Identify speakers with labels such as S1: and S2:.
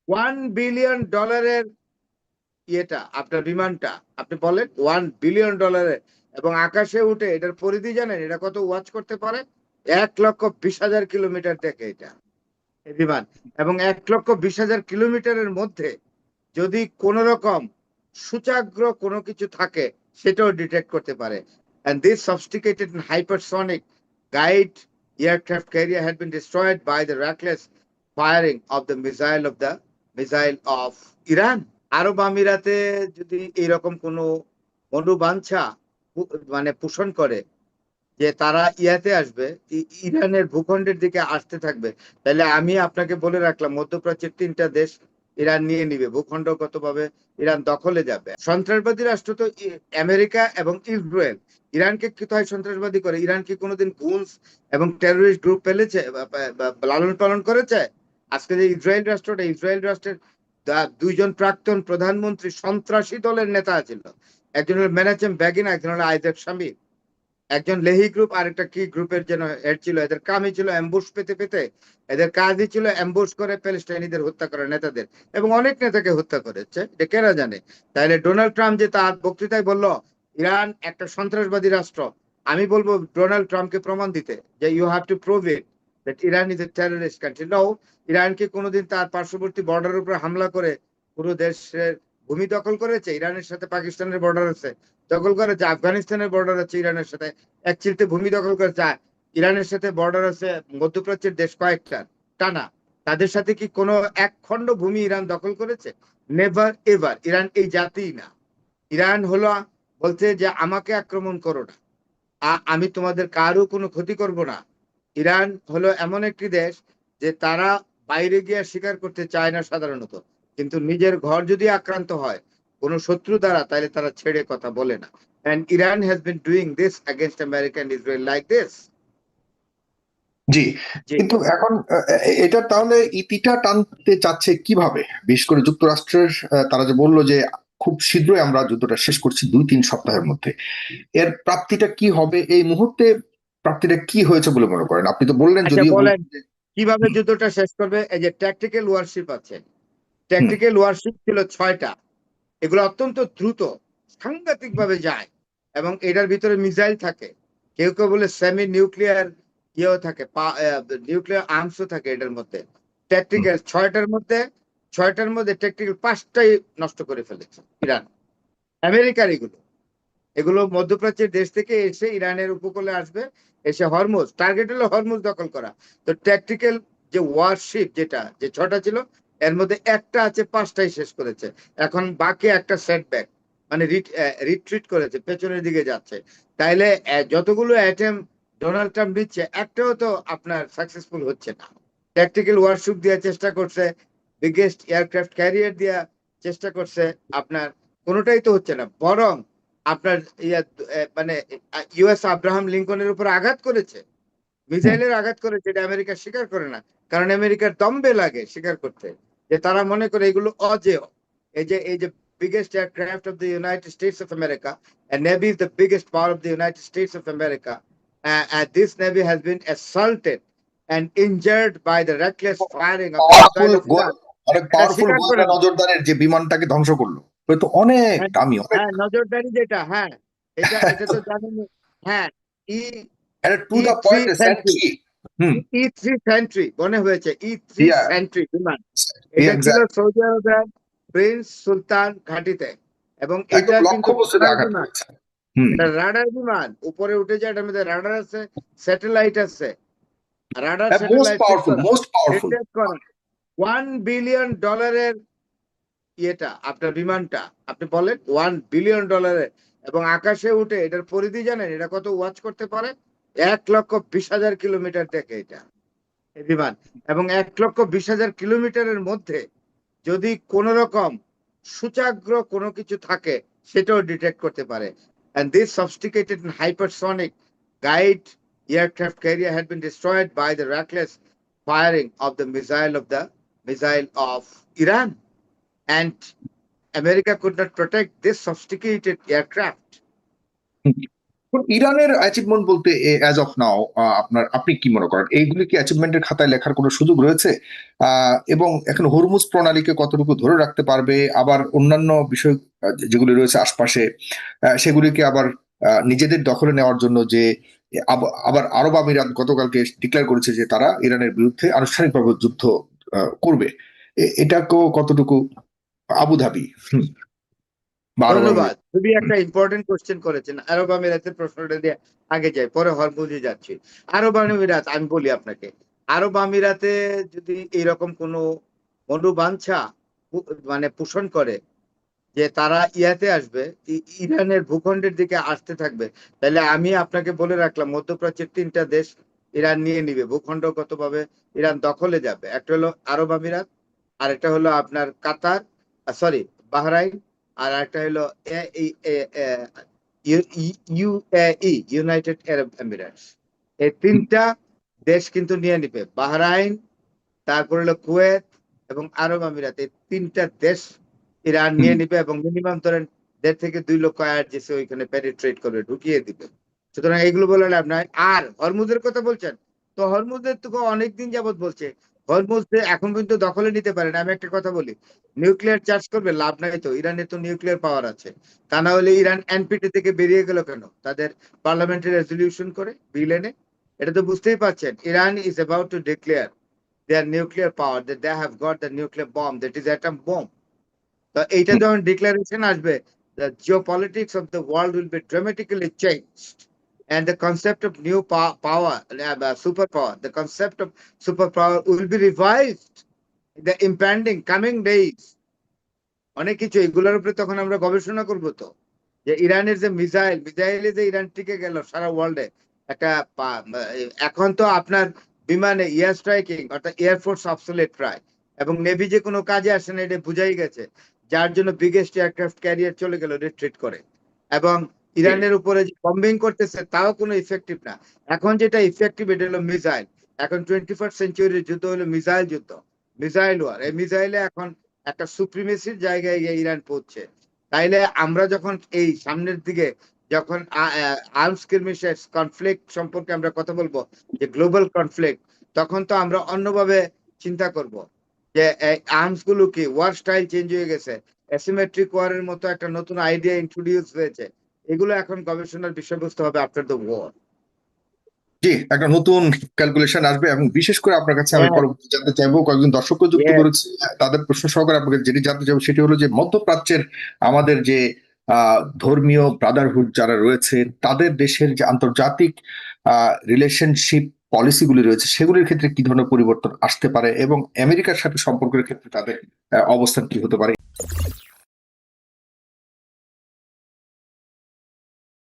S1: $1 billion ইয়েটা আপনার বিমানটা আপনি বলেন $1 বিলিয়ন এবং আকাশে উঠে এটার পরিধি জানেন এটা কত ওয়াচ করতে পারে? 1,20,000 কিলোমিটার থেকে এটা এই বিমান। এবং 1,20,000 কিলোমিটারের মধ্যে যদি কোন রকম সূচাগ্র কোনো কিছু থাকে সেটাও ডিটেক্ট করতে পারে। And this sophisticated and hypersonic guide aircraft carrier had been destroyed by the reckless firing of the missile of Iran. আরব আমিরাতে যদি এরকম কোনো মনোবাঞ্ছা মানে পোষণ করে যে তারা ইয়াতে আসবে, ইরানের ভূখণ্ডের দিকে আসতে থাকবে, তাহলে আমি আপনাকে বলে রাখলাম মধ্যপ্রাচ্যের 3টা দেশ ইরান নিয়ে নিবে, ভূখণ্ডগত ভাবে ইরান দখলে যাবে। সন্ত্রাসবাদী রাষ্ট্র তো আমেরিকা এবং ইসরায়েল। ইরানকে কি হয় সন্ত্রাসবাদী করে? ইরান কি কোনোদিন গুনস এবং টেররিস্ট গ্রুপ পেলেছে বা লালন পালন করেছে? আজকে যে ইসরায়েল রাষ্ট্রটা, ইসরায়েল রাষ্ট্রের 2জন প্রাক্তন প্রধানমন্ত্রী সন্ত্রাসী দলের নেতা ছিল। একজন হল মেনাচেম বেগিন, একজন হল আইজাক শামির। একজন লেহি গ্রুপ আর একটা কি গ্রুপের যেন হেড ছিল। এদের কামই ছিল অ্যাম্বুশ পেতে পেতে, এদের কাজই ছিল অ্যাম্বুশ করে প্যালেস্টাইনিদের হত্যা করা, নেতাদের এবং অনেক নেতাকে হত্যা করেছে, এটা কেনা জানে। তাহলে ডোনাল্ড ট্রাম্প যে তার বক্তৃতায় বলল ইরান একটা সন্ত্রাসবাদী রাষ্ট্র, আমি বলবো ডোনাল্ড ট্রাম্পকে প্রমাণ দিতে যে you have to prove it that Iran is a terrorist country. Now, Iran কি কোনোদিন তার পার্শ্ববর্তী বর্ডারের উপর হামলা করে পুরো দেশের ভূমি দখল করেছে? ইরানের সাথে পাকিস্তানের বর্ডার আছে, দখল করেছে। আফগানিস্তানের বর্ডার আছে ইরানের সাথে, এক চিলতে ভূমি দখল করেছে। ইরানের সাথে বর্ডার আছে মধ্যপ্রাচ্যের দেশ কয়েকটা টানা, তাদের সাথে কি কোনো এক খণ্ড ভূমি ইরান দখল করেছে? Never ever. ইরান এই জাতিই না। ইরান হলো বলছে যে আমাকে আক্রমণ করো না, আমি তোমাদের কারো কোনো ক্ষতি করব না। ইরান হলো এমন একটি দেশ যে তারা বাইরে গিয়ে স্বীকার করতে চায় না সাধারণত, কিন্তু নিজের ঘর যদি আক্রান্ত হয় কোনো শত্রু দ্বারা, তাহলে তারা ছেড়ে কথা বলে না। And Iran has been doing this against America and Israel like this.
S2: জি,
S1: জি,
S2: কিন্তু এখন এটা তাহলে ইতিটা টানতে চাচ্ছে কিভাবে? বিশেষ করে যুক্তরাষ্ট্রের তারা যে বললো যে খুব শীঘ্রই আমরা যুদ্ধটা শেষ করছি 2-3 সপ্তাহের মধ্যে, এর প্রাপ্তিটা কি হবে এই মুহূর্তে? প্রাপ্তিটা কি হয়েছে বলে মনে করেন? আপনি তো বললেন,
S1: আচ্ছা
S2: যদিও
S1: বলেন
S2: বলছেন যে
S1: কিভাবে যুদ্ধটা শেষ করবে। এই যে ট্যাকটিক্যাল ওয়ারশিপ আছে, ট্যাকটিক্যাল ওয়ারশিপ ছিল 6টা। এগুলো অত্যন্ত দ্রুত সাংঘাতিক ভাবে যায় এবং এটার ভিতরে মিসাইল থাকে। কেউ কেউ বলে সেমি নিউক্লিয়ার ইয়েও থাকে, নিউক্লিয়ার আর্মসও থাকে এটার মধ্যে। ট্যাকটিক্যাল 6টার মধ্যে ট্যাকটিক্যাল 5টাই নষ্ট করে ফেলেছে ইরান। আমেরিকার এগুলো এগুলো মধ্যপ্রাচ্যের দেশ থেকে এসে ইরানের উপকূলে আসবে, এসে হরমুজ, টার্গেট হলো হরমুজ দখল করা। তো ট্যাকটিক্যাল যে ওয়ারশিপ যেটা যে 6টা ছিল, এর মধ্যে একটা আছে 5টাই শেষ করেছে। এখন বাকি একটা সেটব্যাক, মানে রিট্রিট করেছে, পেছনের দিকে যাচ্ছে। তাইলে যতগুলো অ্যাটেম ডোনাল্ড ট্রাম্প দিচ্ছে একটাও তো আপনার সাকসেসফুল হচ্ছে না। ট্যাকটিক্যাল ওয়ারশিপ দিয়ে চেষ্টা করছে, বিগেস্ট এয়ারক্রাফট ক্যারিয়ার দিয়ে চেষ্টা করছে, আপনার কোনোটাই তো হচ্ছে না। বরং আপনার মানে ইউএস আব্রাহাম লিঙ্কনের উপর আঘাত করেছে, মিসাইলের আঘাত করেছে, এটা আমেরিকা স্বীকার করে না। কারণ আমেরিকার দম্বে লাগে স্বীকার করতে, যে তারা মনে করে এগুলো অজেয়। এই যে biggest aircraft of the United States of America, and Navy is the biggest power of the United States of America, and this Navy has been assaulted and injured by the reckless firing of the
S2: powerful
S1: missile of Iran.
S2: অনেক
S1: এটা
S2: powerful
S1: স্বীকার করে
S2: গোয়েন্দা
S1: না।
S2: নজরদারের যে বিমানটাকে ধ্বংস করলো, তো অনেক
S1: হ্যাঁ,
S2: দামি, অনেক
S1: হ্যাঁ, নজরদারি যেটা, হ্যাঁ, এটা এটা তো জানেন। হ্যাঁ, ই
S2: একটা two
S1: E
S2: the
S1: three
S2: point
S1: sentry,
S2: sentry. Hmm.
S1: E3 sentry মনে হয়েছে, E3
S2: ইয়া,
S1: সেন্ট্রি বিমান।
S2: ইয়া
S1: এটা ছিল
S2: এক্স্যাক্ট।
S1: সৌদি আরবের প্রিন্স সুলতান ঘাঁটিতে। এবং এটা
S2: একদম
S1: কিন্তু
S2: লক্ষ্যবস্তুতে
S1: রাডার
S2: আঘাত
S1: বিমান,
S2: করেছে। হুম।
S1: এটা রাডার বিমান। উপরে উঠে যায়, এটার মধ্যে রাডার আছে, স্যাটেলাইট আছে, radar
S2: most
S1: satellite fit
S2: powerful,
S1: করা,
S2: মোস্ট পাওয়ারফুল।
S1: ডিটেক্ট করা। $1 বিলিয়ন ইয়েটা আপনার বিমানটা আপনি বলেন $1 বিলিয়ন এবং আকাশে উঠে এটার পরিধি জানেন এটা কত ওয়াচ করতে পারে? 1,20,000 কিলোমিটার থেকে এটা এই বিমান। এবং 1,20,000 কিলোমিটারের মধ্যে যদি কোন রকম সূচাগ্র কোনো কিছু থাকে সেটাও ডিটেক্ট করতে পারে। And this sophisticated and hypersonic guide aircraft carrier had been destroyed by the reckless firing of the missile of Iran. And America could not protect this sophisticated aircraft.
S2: এখন ইরানের অ্যাচিভমেন্ট বলতে অ্যাজ অফ নাও আপনি কি মনে করেন, এইগুলি কি অ্যাচিভমেন্টের খাতায় লেখার কোনো সুযোগ রয়েছে? এবং এখন হরমুজ প্রণালীকে কতটুকু ধরে রাখতে পারবে, আবার অন্যান্য বিষয় যেগুলি রয়েছে আশপাশে সেগুলিকে আবার নিজেদের দখলে নেওয়ার জন্য যে আবার আরব আমিরাত গতকালকে ডিক্লেয়ার করেছে যে তারা ইরানের বিরুদ্ধে আনুষ্ঠানিকভাবে যুদ্ধ করবে, এটাকেও কতটুকু আবুধাবি বা আরব
S1: ধন্যবাদ,
S2: আমিরাত?
S1: খুবই একটা ইম্পর্টেন্ট কোশ্চেন করেছেন। আরব আমিরাতের প্রশ্নটা দিয়ে আগে যাই, পরে হরমুজে যাচ্ছি। আরব আমিরাত, আমি বলি আপনাকে, আরব আমিরাতে যদি এইরকম কোনো মনোবাঞ্ছা মানে পোষণ করে যে তারা ইয়াতে আসবে, ইরানের ভূখণ্ডের দিকে আসতে থাকবে, তাহলে আমি আপনাকে বলে রাখলাম মধ্যপ্রাচ্যের 3টা দেশ ইরান নিয়ে নিবে, ভূখণ্ডগত ভাবে ইরান দখলে যাবে। একটা হলো আরব আমিরাত, আর একটা হলো আপনার কাতার, সরি বাহরাইন, আর একটা হলো ইউএই, ইউনাইটেড আরব এমিরেটস। এই 3টা দেশ কিন্তু নিয়ে নিবে, বাহরাইন, তারপর হলো কুয়েত এবং আরব আমিরাত। এই 3টা দেশ ইরান নিয়ে নিবে এবং মিনিমাম ধরেন 1.5 থেকে 2 লক্ষ আইআরজিসি ওইখানে পেনিট্রেট করে ঢুকিয়ে দিবে। সুতরাং এগুলো বলে লাভ নাই। আর হরমুজের কথা বলছেন, তো হরমুজের তো অনেকদিন যাবত বলছে, হরমুজ এখন পর্যন্ত দখলে নিতে পারে না। আমি একটা কথা বলি, নিউক্লিয়ার চার্জ করবে লাভ নাই তো, ইরানের তো নিউক্লিয়ার পাওয়ার আছে। তা না হলে ইরান এনপিটি থেকে বেরিয়ে গেল কেন? তাদের পার্লামেন্টে রেজলিউশন করে বিল এনে, এটা তো বুঝতেই পারছেন। Iran is about two declare their nuclear power, that they have got the nuclear bomb, that is atom bomb. তো এইটা যখন ডিক্লারেশন আসবে, the geopolitics of the world will be dramatically changed, and the concept of new power, superpower, the concept of superpower will be revised in the impending coming days. অনেক কিছু এগুলোর উপরে তখন আমরা গবেষণা করব, তো যে ইরানের যে মিসাইলে যে ইরান টিকে গেল সারা ওয়ার্ল্ডে একটা এখন তো আপনার বিমানে এয়ার স্ট্রাইকিং অর্থাৎ এয়ারফোর্স অবসোলেট প্রায়, এবং নেভি যে কোনো কাজে আসে না এটা বুঝাই গেছে, যার জন্য বিগেস্ট এয়ারক্রাফট ক্যারিয়ার চলে গেল রিট্রিট করে। এবং ইরানের উপরে যে বম্বিং করতেছে তাও কোনো ইফেক্টিভ না। এখন যেটা ইফেক্টিভ এটা হলো মিসাইল। এখন 21st সেঞ্চুরির যুদ্ধ হলো মিসাইল যুদ্ধ, মিসাইল ওয়ার। এই মিসাইলে এখন একটা সুপ্রিমেসির জায়গায় গিয়ে ইরান পৌঁছে। তাইলে আমরা যখন এই সামনের দিকে যখন আর্মস স্কিরমিশেস কনফ্লিক্ট সম্পর্কে আমরা কথা বলবো, যে গ্লোবাল কনফ্লিক্ট, তখন তো আমরা অন্যভাবে চিন্তা করব যে আর্মস গুলো কি, ওয়ার স্টাইল চেঞ্জ হয়ে গেছে, অ্যাসিমেট্রিক ওয়ারের মতো একটা নতুন আইডিয়া ইন্ট্রোডিউস হয়েছে। এগুলো এখন গবেষণার বিষয়বস্তু হবে আফটার দ্য ওয়ার।
S2: জি, একটা নতুন ক্যালকুলেশন আসবে, এবং বিশেষ করে আপনার কাছে আমি পরবর্তী জানতে চাইবো, কয়েকজন দর্শককে যুক্ত করেছি, তাদের প্রশ্ন সহকারে আপনাকে যেটি জানতে চাইবো সেটি হলো যে মধ্যপ্রাচ্যের আমাদের যে ধর্মীয় ব্রাদারহুড যারা রয়েছে, তাদের দেশের যে আন্তর্জাতিক রিলেশনশিপ পলিসিগুলি রয়েছে সেগুলির ক্ষেত্রে কি ধরনের পরিবর্তন আসতে পারে, এবং আমেরিকার সাথে সম্পর্কের ক্ষেত্রে তাদের অবস্থান কি হতে পারে,